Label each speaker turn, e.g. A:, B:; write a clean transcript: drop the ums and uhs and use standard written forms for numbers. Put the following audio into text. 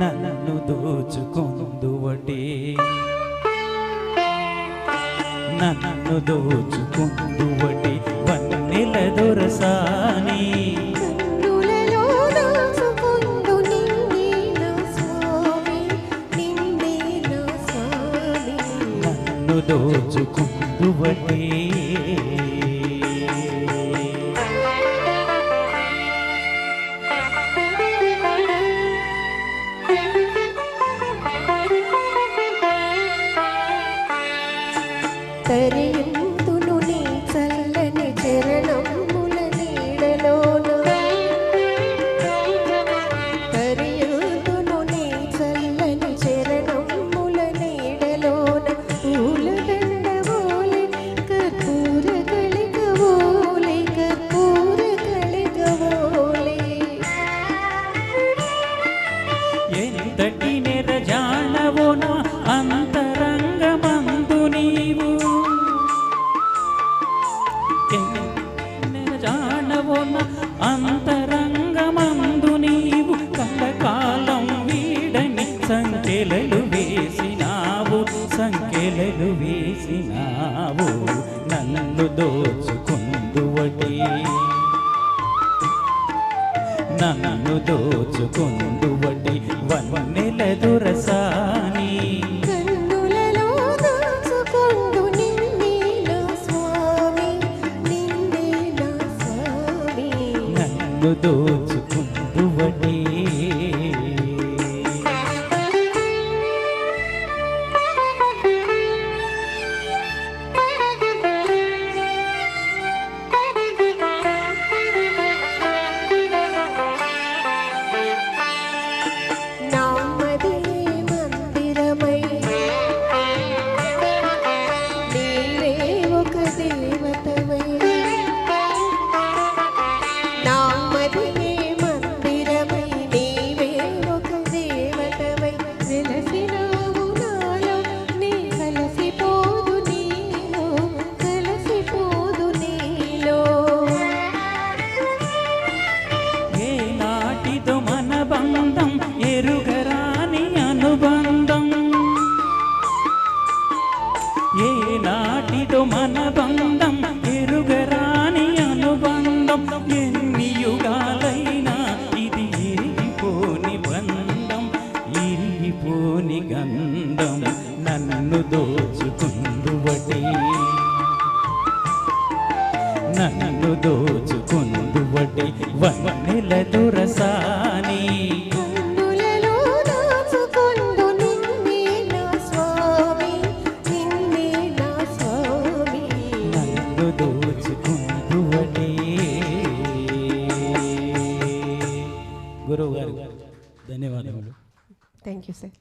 A: నన్ను దోచుకొందువటే నన్ను దోచుకొందువటే వన్నెల దొరసాని నన్ను దోచుకొందువటే
B: తరియుందును నీ చల్లని చరణముల నీడలోన తరియుందును నీ చల్లని చరణముల నీడలోన పూలదండవోలే కర్పూర కలిగవోలే కర్పూర కలిగవోలే
A: ఎంతటి నెరజానవో నా అంతరంగమందు నీవు జానవో నా అంతరంగమందు నీవు కలకాలం వీడని సంకెలలు వేసినావు సంకెలలు వేసినావు నన్ను దోచుకొందువటే నన్ను దోచుకొందువటే వన్నెల దొరసాని నన్ను దోచుకొందువటే ఎరుగరాని అనుబంధం ఏ నాటిదో మన బంధం ఎరుగరాని అనుబంధం ఎన్ని యుగాలైనా ఇది ఇరిగిపోని బంధం ఇరిగిపోని గంధం నన్ను దోచుకొందువటే నన్ను దోచుకొందువటే వన్నెల దొరసాని గురువు గారు ధన్యవాదములు.
B: Thank you sir.